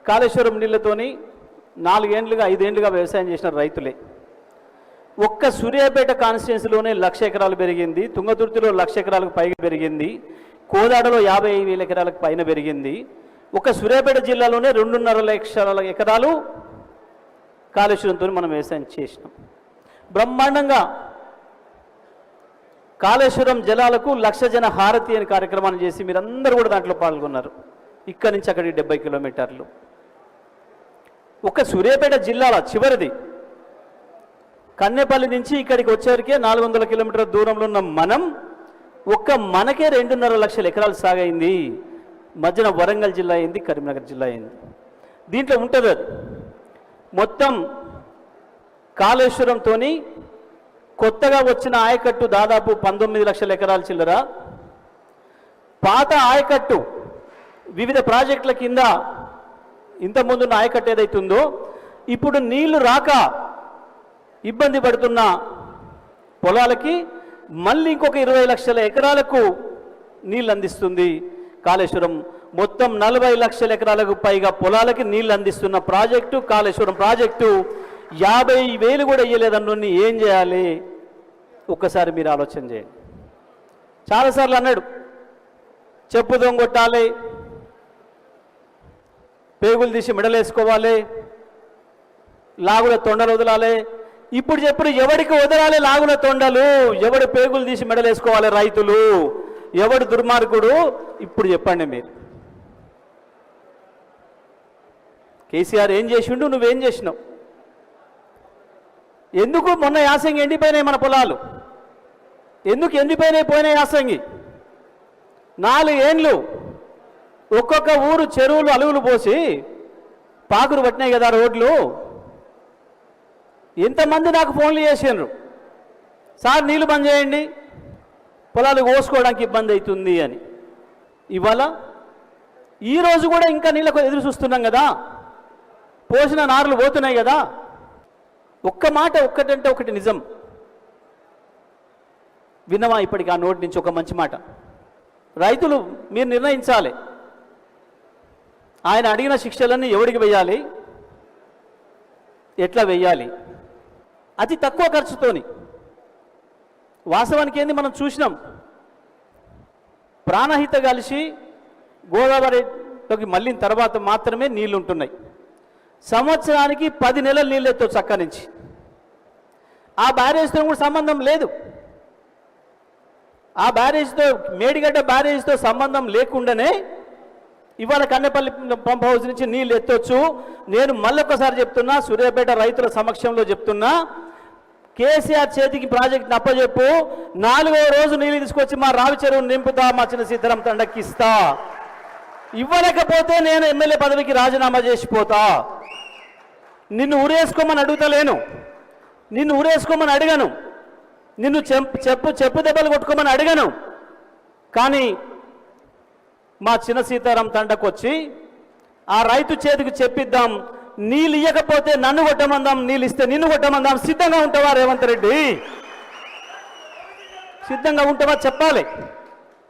కాళేశ్వరం నీళ్లతోని 4 ఏండ్లుగా 5 ఏండ్లుగా వ్యవసాయం చేసిన రైతులే. ఒక్క సూర్యాపేట కాన్స్టిట్యున్సీలోనే 1,00,000 ఎకరాలు పెరిగింది, తుంగతుర్తిలో 1,00,000 ఎకరాలకు పైగా పెరిగింది, కోదాడలో 50,000 ఎకరాలకు పైన పెరిగింది. ఒక సూర్యాపేట జిల్లాలోనే 2.5 లక్షల ఎకరాలు కాళేశ్వరంతో మనం వ్యవసాయం చేసినాం. బ్రహ్మాండంగా కాళేశ్వరం జలాలకు 1,00,000 జన హారతి అనే కార్యక్రమాన్ని చేసి మీరందరూ కూడా దాంట్లో పాల్గొన్నారు. ఇక్కడి నుంచి అక్కడికి 70 కిలోమీటర్లు. ఒక సూర్యాపేట జిల్లాల చివరిది కన్నెపల్లి నుంచి ఇక్కడికి వచ్చేవరకే 400 కిలోమీటర్ల దూరంలో ఉన్న మనకే 2.5 లక్షల ఎకరాలు సాగైంది. మధ్యన వరంగల్ జిల్లా అయింది, కరీంనగర్ జిల్లా అయింది. దీంట్లో ఉంటుంది అది మొత్తం కాళేశ్వరంతో కొత్తగా వచ్చిన ఆయకట్టు దాదాపు 19 లక్షల ఎకరాల చిల్లర, పాత ఆయకట్టు వివిధ ప్రాజెక్టుల కింద ఇంతకుముందు ఆయకట్టు ఏదైతుందో ఇప్పుడు నీళ్లు రాక ఇబ్బంది పడుతున్న పొలాలకి మళ్ళీ ఇంకొక 20 లక్షల ఎకరాలకు నీళ్ళు అందిస్తుంది కాళేశ్వరం. మొత్తం 40 లక్షల ఎకరాలకు పైగా పొలాలకి నీళ్ళు అందిస్తున్న ప్రాజెక్టు కాళేశ్వరం ప్రాజెక్టు. 50,000 కూడా ఇయ్యలేదన్నీ ఏం చేయాలి ఒక్కసారి మీరు ఆలోచన చేయండి. చాలాసార్లు అన్నాడు చెప్పు దొంగొట్టాలి, పేగులు తీసి మెడలేసుకోవాలి, లాగుల తొండలు వదలాలి. ఇప్పుడు చెప్పు ఎవడికి వదలాలి లాగుల తొండలు, ఎవడు పేగులు తీసి మెడలేసుకోవాలి రైతులు, ఎవడు దుర్మార్గుడు ఇప్పుడు చెప్పండి మీరు. కేసీఆర్ ఏం చేసిండు, నువ్వేం చేసినావు? ఎందుకు మొన్న యాసంగి ఎండిపోయినాయి మన పొలాలు? ఎందుకు ఎండిపోయినాయి పోయిన యాసంగి? 4 ఏండ్లు ఒక్కొక్క ఊరు చెరువులు అలుగులు పోసి పాకురు పట్టినాయి కదా రోడ్లు. ఎంతమంది నాకు ఫోన్లు చేసిండ్రు, సార్ నీళ్ళు బంద్ చేయండి పొలాలు కోసుకోవడానికి ఇబ్బంది అవుతుంది అని. ఇవాళ ఈరోజు కూడా ఇంకా నీళ్ళకు ఎదురు చూస్తున్నాం కదా, పోసిన నారులు పోతున్నాయి కదా. ఒక్క మాట ఒక్కటంటే ఒకటి నిజం విన్నవా ఇప్పటికి ఆ నోటి నుంచి ఒక మంచి మాట? రైతులు మీరు నిర్ణయించాలి, ఆయన అడిగిన శిక్షలన్నీ ఎవరికి వెయ్యాలి, ఎట్లా వెయ్యాలి, అతి తక్కువ ఖర్చుతోని. వాస్తవానికి ఏంది మనం చూసినాం, ప్రాణహిత కలిసి గోదావరిలోకి మళ్ళిన తర్వాత మాత్రమే నీళ్లు ఉంటున్నాయి. సంవత్సరానికి 10 నెలలు నీళ్ళు ఎత్తో చక్క నుంచి. ఆ బ్యారేజ్తో కూడా సంబంధం లేదు, ఆ బ్యారేజ్తో మేడిగడ్డ బ్యారేజ్తో సంబంధం లేకుండానే ఇవాళ కన్నెపల్లి పంప్ హౌస్ నుంచి నీళ్ళు ఎత్తొచ్చు. నేను మళ్ళొక్కసారి చెప్తున్నా, సూర్యాపేట రైతుల సమక్షంలో చెప్తున్నా, కేసీఆర్ చేతికి ప్రాజెక్ట్ని అప్పచెప్పు. 4వ రోజు నీళ్ళు తీసుకొచ్చి మా రావి చెరువును నింపుతా, మా చిన్న సీతారాం తండకి ఇస్తా. ఇవ్వలేకపోతే నేను ఎమ్మెల్యే పదవికి రాజీనామా చేసిపోతా. నిన్ను ఊరేసుకోమని అడుగుతలేను, నిన్ను ఊరేసుకోమని అడగను, నిన్ను చెప్పు దెబ్బలు కొట్టుకోమని అడగను. కానీ మా చిన్న సీతారాం తండకు వచ్చి ఆ రైతు చేతికి చెప్పిద్దాం, నీళ్ళు ఇవ్వకపోతే నన్ను కొట్టమందాం, నీళ్ళు ఇస్తే నిన్ను కొట్టమందాం. సిద్ధంగా ఉంటావా రేవంత్ రెడ్డి? సిద్ధంగా ఉంటావా చెప్పాలి.